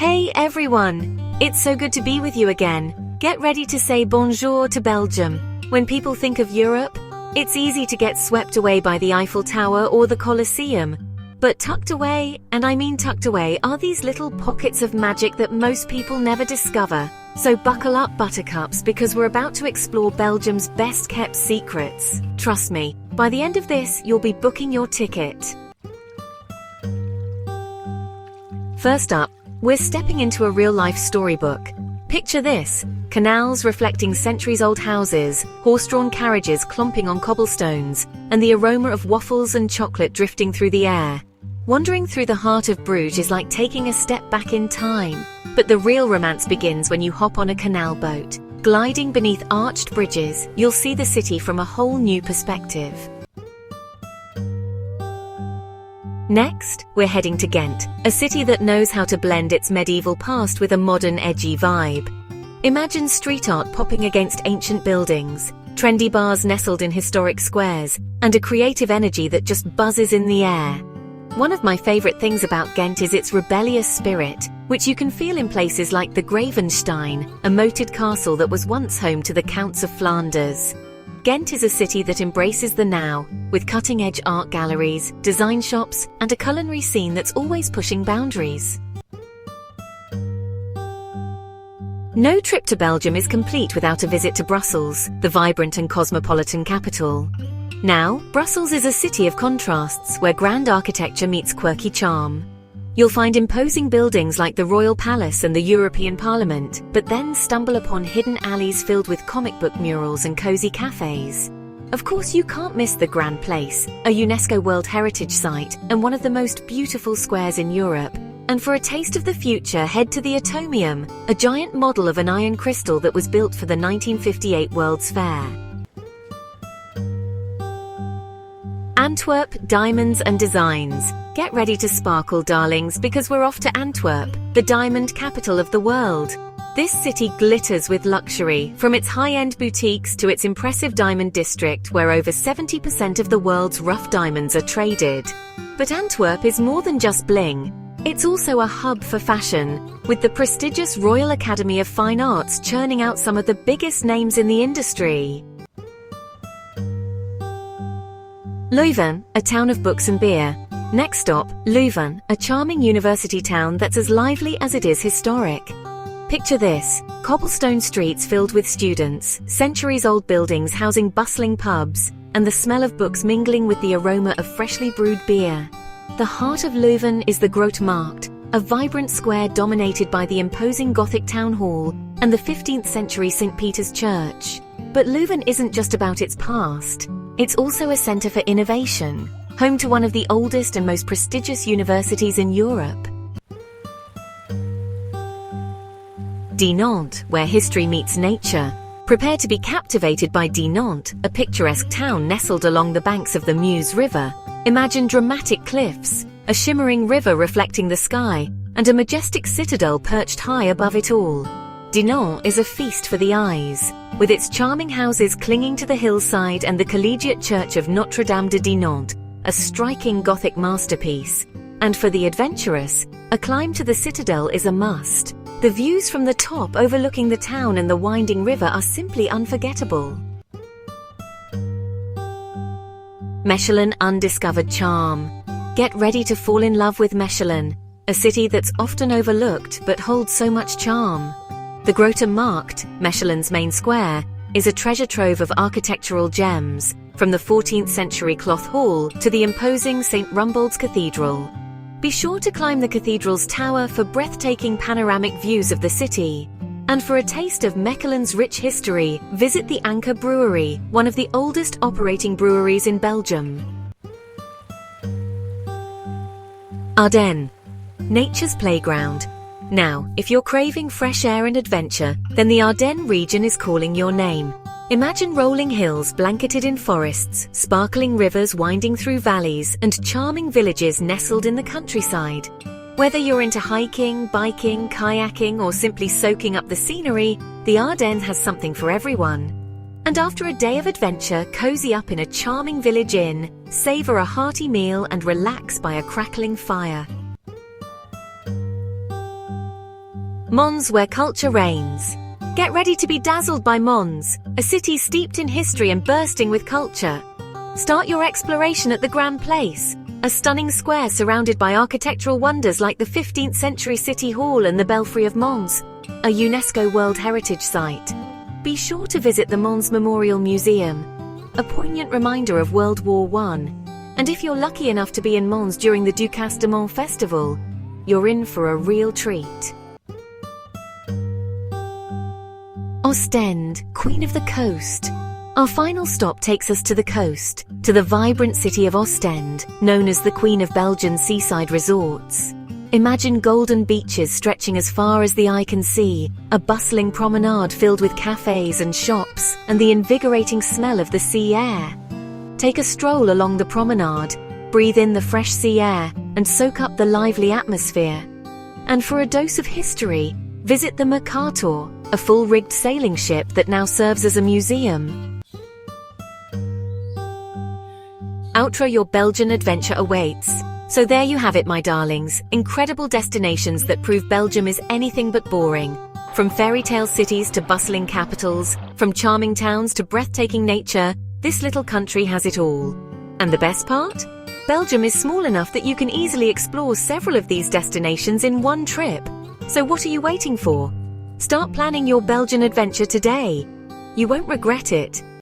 Hey everyone! It's so good to be with you again. Get ready to say bonjour to Belgium. When people think of Europe, it's easy to get swept away by the Eiffel Tower or the Colosseum. But tucked away, and I mean tucked away, are these little pockets of magic that most people never discover. So buckle up, buttercups, because we're about to explore Belgium's best-kept secrets. Trust me, by the end of this, you'll be booking your ticket. First up, we're stepping into a real-life storybook. Picture this: canals reflecting centuries-old houses, horse-drawn carriages clomping on cobblestones, and the aroma of waffles and chocolate drifting through the air. Wandering through the heart of Bruges is like taking a step back in time. But the real romance begins when you hop on a canal boat. Gliding beneath arched bridges, you'll see the city from a whole new perspective. Next, we're heading to Ghent, a city that knows how to blend its medieval past with a modern, edgy vibe. Imagine street art popping against ancient buildings, trendy bars nestled in historic squares, and a creative energy that just buzzes in the air. One of my favorite things about Ghent is its rebellious spirit, which you can feel in places like the Gravenstein, a moated castle that was once home to the Counts of Flanders. Ghent is a city that embraces the now, with cutting-edge art galleries, design shops, and a culinary scene that's always pushing boundaries. No trip to Belgium is complete without a visit to Brussels, the vibrant and cosmopolitan capital. Now, Brussels is a city of contrasts where grand architecture meets quirky charm. You'll find imposing buildings like the Royal Palace and the European Parliament, but then stumble upon hidden alleys filled with comic book murals and cozy cafes. Of course, you can't miss the Grand Place, a UNESCO World Heritage Site and one of the most beautiful squares in Europe. And for a taste of the future, head to the Atomium, a giant model of an iron crystal that was built for the 1958 World's Fair. Antwerp, diamonds and designs. Get ready to sparkle, darlings, because we're off to Antwerp, the diamond capital of the world. This city glitters with luxury, from its high-end boutiques to its impressive diamond district where over 70% of the world's rough diamonds are traded. But Antwerp is more than just bling. It's also a hub for fashion, with the prestigious Royal Academy of Fine Arts churning out some of the biggest names in the industry. Leuven, a town of books and beer. Next stop, Leuven, a charming university town that's as lively as it is historic. Picture this: cobblestone streets filled with students, centuries-old buildings housing bustling pubs, and the smell of books mingling with the aroma of freshly brewed beer. The heart of Leuven is the Grote Markt, a vibrant square dominated by the imposing Gothic town hall and the 15th century St. Peter's Church. But Leuven isn't just about its past. It's also a center for innovation, home to one of the oldest and most prestigious universities in Europe. Dinant, where history meets nature. Prepare to be captivated by Dinant, a picturesque town nestled along the banks of the Meuse River. Imagine dramatic cliffs, a shimmering river reflecting the sky, and a majestic citadel perched high above it all. Dinant is a feast for the eyes, with its charming houses clinging to the hillside and the Collegiate Church of Notre-Dame de Dinant, a striking Gothic masterpiece. And for the adventurous, a climb to the citadel is a must. The views from the top overlooking the town and the winding river are simply unforgettable. Mechelon, undiscovered charm. Get ready to fall in love with Mechelon, a city that's often overlooked but holds so much charm. The Grote Markt, Mechelon's main square, is a treasure trove of architectural gems, from the 14th century Cloth Hall to the imposing St. Rumbold's Cathedral. Be sure to climb the cathedral's tower for breathtaking panoramic views of the city. And for a taste of Mechelon's rich history, visit the Anker Brewery, one of the oldest operating breweries in Belgium. Ardennes, nature's playground. Now, if you're craving fresh air and adventure, then the Ardennes region is calling your name. Imagine rolling hills blanketed in forests, sparkling rivers winding through valleys, and charming villages nestled in the countryside. Whether you're into hiking, biking, kayaking, or simply soaking up the scenery, the Ardennes has something for everyone. And after a day of adventure, cozy up in a charming village inn, savor a hearty meal and relax by a crackling fire. Mons, where culture reigns. Get ready to be dazzled by Mons, a city steeped in history and bursting with culture. Start your exploration at the Grand Place, a stunning square surrounded by architectural wonders like the 15th century City Hall and the Belfry of Mons, a UNESCO World Heritage Site. Be sure to visit the Mons Memorial Museum, a poignant reminder of World War I. And if you're lucky enough to be in Mons during the Ducasse de Mons Festival, you're in for a real treat. Ostend, Queen of the Coast. Our final stop takes us to the coast, to the vibrant city of Ostend, known as the Queen of Belgian seaside resorts. Imagine golden beaches stretching as far as the eye can see, a bustling promenade filled with cafes and shops, and the invigorating smell of the sea air. Take a stroll along the promenade, breathe in the fresh sea air, and soak up the lively atmosphere. And for a dose of history, visit the Mercator, a full-rigged sailing ship that now serves as a museum. Outro, your Belgian adventure awaits. So there you have it, my darlings, incredible destinations that prove Belgium is anything but boring. From fairy tale cities to bustling capitals, from charming towns to breathtaking nature, this little country has it all. And the best part? Belgium is small enough that you can easily explore several of these destinations in one trip. So what are you waiting for? Start planning your Belgian adventure today. You won't regret it.